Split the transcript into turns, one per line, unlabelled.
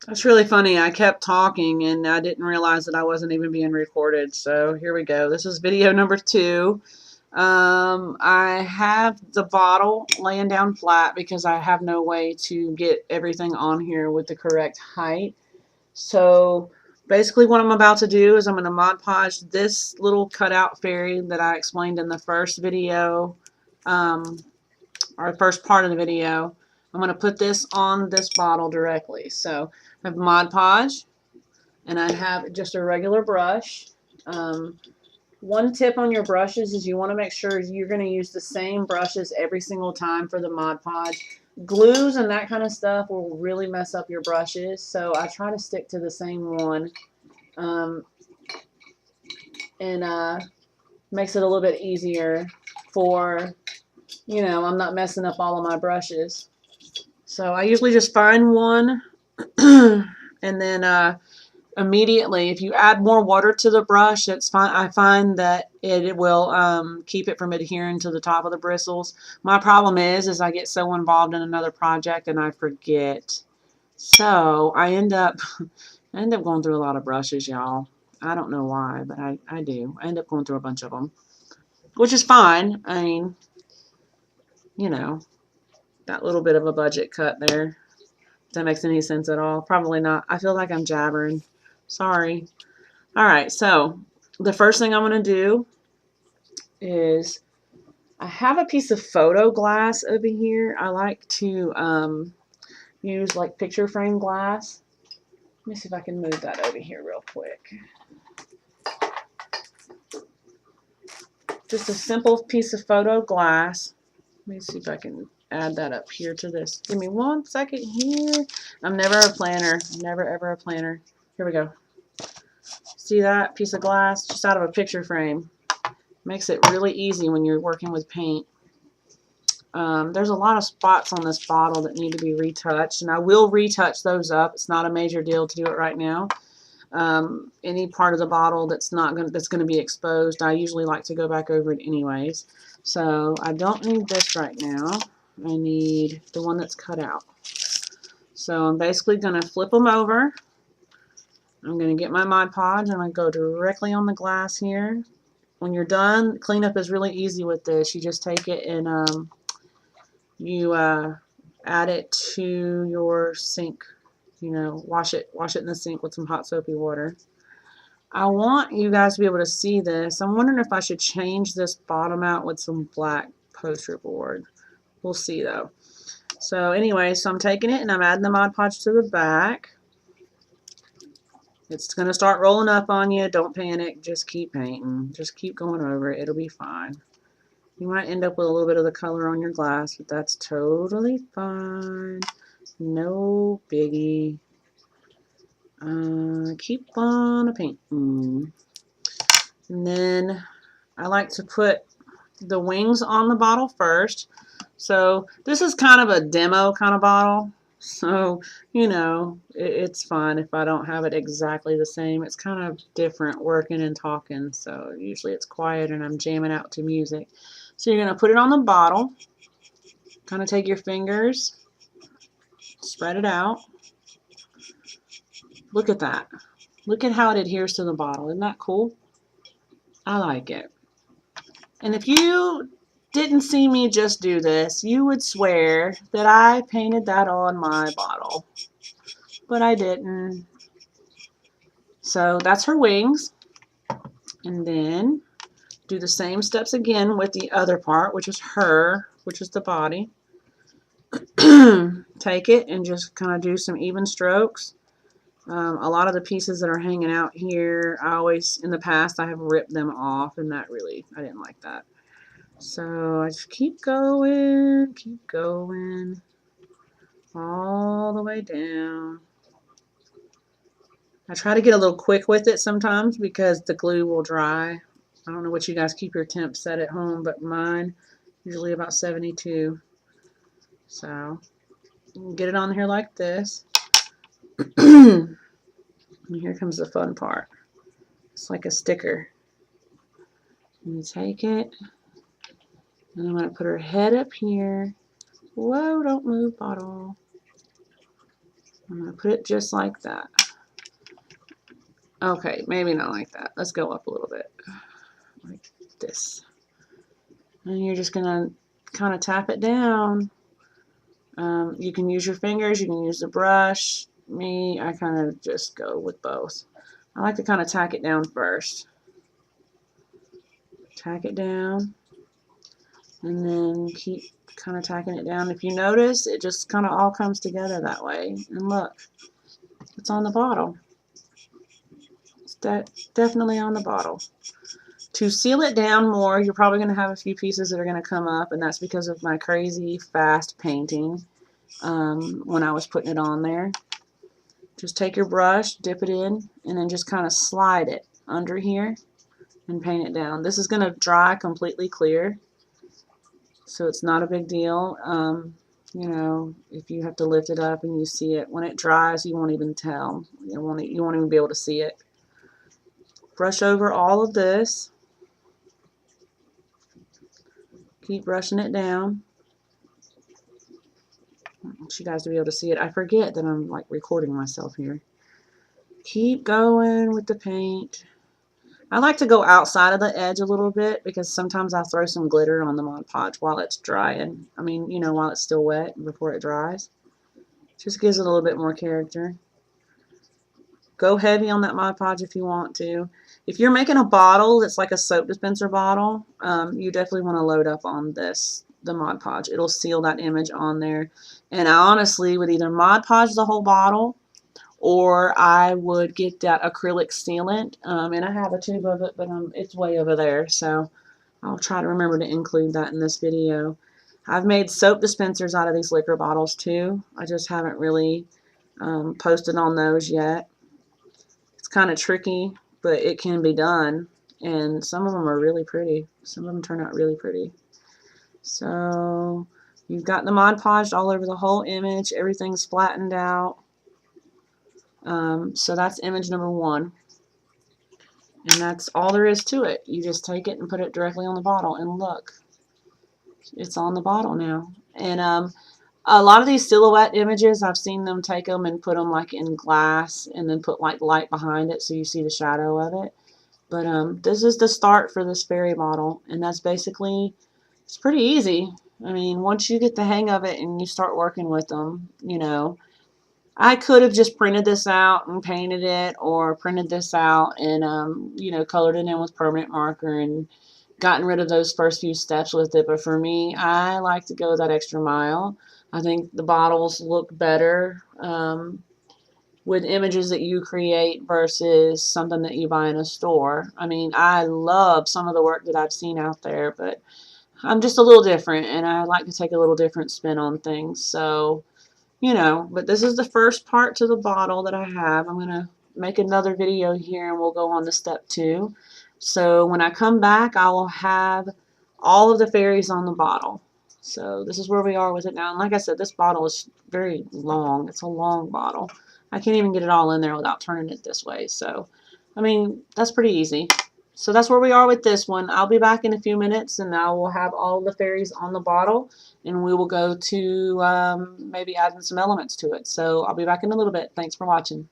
That's really funny. I kept talking and I didn't realize that I wasn't even being recorded. So here we go. This is video number 2. I have the bottle laying down flat because I have no way to get everything on here with the correct height. So basically what I'm about to do is I'm going to Mod Podge this little cutout fairy that I explained in the first video, um, or the first part of the video. I'm going to put this on this bottle directly. So I have Mod Podge and I have just a regular brush. Um, One tip on your brushes is you want to make sure you're going to use the same brushes every single time for the Mod Podge. Glues and that kind of stuff will really mess up your brushes, so I try to stick to the same one, um, and makes it a little bit easier for, I'm not messing up all of my brushes. So I usually just find one and then immediately, if you add more water to the brush, it's fine. I find that it will keep it from adhering to the top of the bristles. My problem is I get so involved in another project and I forget. So I end up going through a lot of brushes, y'all. I don't know why, but I do. I end up going through a bunch of them, which is fine. I mean, you know, that little bit of a budget cut there. If that makes any sense at all. Probably not. I feel like I'm jabbering. Sorry. All right, so the first thing I'm going to do is I have a piece of photo glass over here. I like to use like picture frame glass. Let me see if I can move that over here real quick. Just a simple piece of photo glass. Let me see if I can add that up here to this. Give me 1 second here. I'm never a planner. Never ever a planner. Here we go. See that piece of glass just out of a picture frame? Makes it really easy when you're working with paint. There's a lot of spots on this bottle that need to be retouched, and I will retouch those up. It's not a major deal to do it right now. Any part of the bottle that's going to be exposed, I usually like to go back over it anyways. So I don't need this right now. I need the one that's cut out. So I'm basically going to flip them over. I'm going to get my Mod Podge and I'm going to go directly on the glass here. When you're done, cleanup is really easy with this. You just take it and you add it to your sink. Wash it in the sink with some hot soapy water. I want you guys to be able to see this. I'm wondering if I should change this bottom out with some black poster board. We'll see though. So anyway, so I'm taking it and I'm adding the Mod Podge to the back. It's going to start rolling up on you. Don't panic. Just keep painting. Just keep going over it. It'll be fine. You might end up with a little bit of the color on your glass, but that's totally fine. No biggie. Keep on painting. And then I like to put the wings on the bottle first. So this is kind of a demo kind of bottle. So, it's fine if I don't have it exactly the same. It's kind of different working and talking. So usually it's quiet and I'm jamming out to music. So you're going to put it on the bottle. Kind of take your fingers, spread it out. Look at that. Look at how it adheres to the bottle. Isn't that cool? I like it. And if you didn't see me just do this, you would swear that I painted that on my bottle. But I didn't. So that's her wings. And then do the same steps again with the other part, which is her, which is the body. Take it and just kind of do some even strokes. A lot of the pieces that are hanging out here, in the past, I have ripped them off, and I didn't like that. So I just keep going, all the way down. I try to get a little quick with it sometimes because the glue will dry. I don't know what you guys keep your temp set at home, but mine usually about 72. So get it on here like this. And here comes the fun part. It's like a sticker. You take it, and I'm going to put her head up here. Whoa, don't move, bottle. I'm going to put it just like that. Okay, maybe not like that. Let's go up a little bit. Like this. And you're just going to kind of tap it down. You can use your fingers, you can use the brush. Me, I kind of just go with both. I like to kind of tack it down first. Tack it down. And then keep kind of tacking it down. If you notice, it just kind of all comes together that way. And look, it's on the bottle. It's definitely on the bottle. To seal it down more, you're probably going to have a few pieces that are going to come up, and that's because of my crazy fast painting when I was putting it on there. Just take your brush, dip it in, and then just kind of slide it under here and paint it down. This is going to dry completely clear, so it's not a big deal. You know, if you have to lift it up and you see it, when it dries, you won't even tell. You won't even be able to see it. Brush over all of this. Keep brushing it down. I want you guys to be able to see it. I forget that I'm like recording myself here. Keep going with the paint. I like to go outside of the edge a little bit because sometimes I'll throw some glitter on the Mod Podge while it's drying. I mean, you know, while it's still wet before it dries. Just gives it a little bit more character. Go heavy on that Mod Podge if you want to. If you're making a bottle that's like a soap dispenser bottle, you definitely want to load up on the Mod Podge. It'll seal that image on there. And I honestly would either Mod Podge the whole bottle, or I would get that acrylic sealant. And I have a tube of it, but it's way over there, so I'll try to remember to include that in this video. I've made soap dispensers out of these liquor bottles too. I just haven't really posted on those yet. It's kind of tricky, but it can be done, and some of them are really pretty. Some of them turn out really pretty. So you've got the Mod Podged all over the whole image. Everything's flattened out. So that's image number 1. And that's all there is to it. You just take it and put it directly on the bottle, and look, it's on the bottle now. And a lot of these silhouette images, I've seen them take them and put them like in glass and then put like light behind it so you see the shadow of it. But this is the start for this fairy bottle, and that's basically, it's pretty easy. I mean, once you get the hang of it and you start working with them, you know, I could have just printed this out and painted it, or printed this out and, you know, colored it in with permanent marker and gotten rid of those first few steps with it. But for me, I like to go that extra mile. I think the bottles look better with images that you create versus something that you buy in a store. I mean, I love some of the work that I've seen out there, but I'm just a little different, and I like to take a little different spin on things. So, you know, but this is the first part to the bottle that I have. I'm going to make another video here and we'll go on to step 2. So when I come back, I will have all of the fairies on the bottle. So this is where we are with it now. And like I said, this bottle is very long. It's a long bottle. I can't even get it all in there without turning it this way. So, I mean, that's pretty easy. So that's where we are with this one. I'll be back in a few minutes and I will have all the fairies on the bottle, and we will go to maybe adding some elements to it. So I'll be back in a little bit. Thanks for watching.